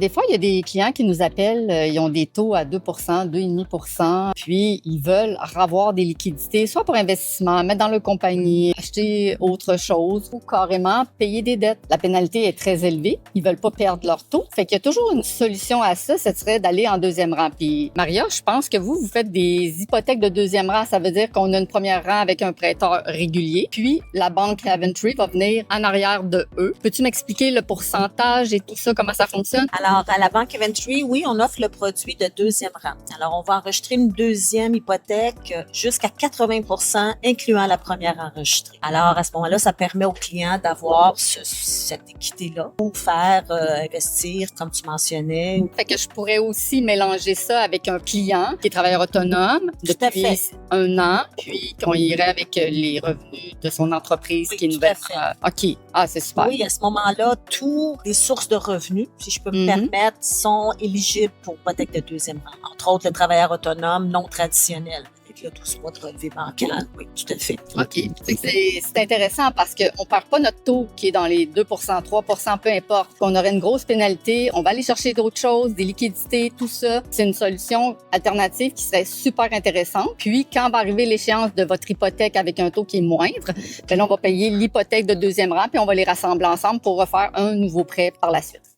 Des fois, il y a des clients qui nous appellent, ils ont des taux à 2 2,5 puis ils veulent avoir des liquidités, soit pour investissement, mettre dans leur compagnie, acheter autre chose ou carrément payer des dettes. La pénalité est très élevée. Ils veulent pas perdre leur taux. Fait qu'il y a toujours une solution à ça, ce serait d'aller en deuxième rang. Puis Maria, je pense que vous faites des hypothèques de deuxième rang. Ça veut dire qu'on a une première rang avec un prêteur régulier. Puis la banque Coventry va venir en arrière de eux. Peux-tu m'expliquer le pourcentage et tout ça, comment ça fonctionne? Alors, à la banque Coventry, oui, on offre le produit de deuxième rang. Alors, on va enregistrer une deuxième hypothèque jusqu'à 80 incluant la première enregistrée. Alors, à ce moment-là, ça permet au client d'avoir cette équité-là pour faire investir, comme tu mentionnais. Fait que je pourrais aussi mélanger ça avec un client qui est travailleur autonome depuis 1 an, puis qu'on irait avec les revenus de son entreprise qui est nouvelle. OK. Ah, c'est super. Oui, à ce moment-là, toutes les sources de revenus, si je peux me permettre, sont éligibles pour hypothèque de deuxième rang. Entre autres, le travailleur autonome non traditionnel. Et là, tout ce mois de relevé bancaire. Oui, tout à fait. OK. C'est intéressant parce qu'on ne perd pas notre taux qui est dans les 2 3 peu importe. On aurait une grosse pénalité. On va aller chercher d'autres choses, des liquidités, tout ça. C'est une solution alternative qui serait super intéressante. Puis, quand va arriver l'échéance de votre hypothèque avec un taux qui est moindre, bien là, on va payer l'hypothèque de deuxième rang puis on va les rassembler ensemble pour refaire un nouveau prêt par la suite.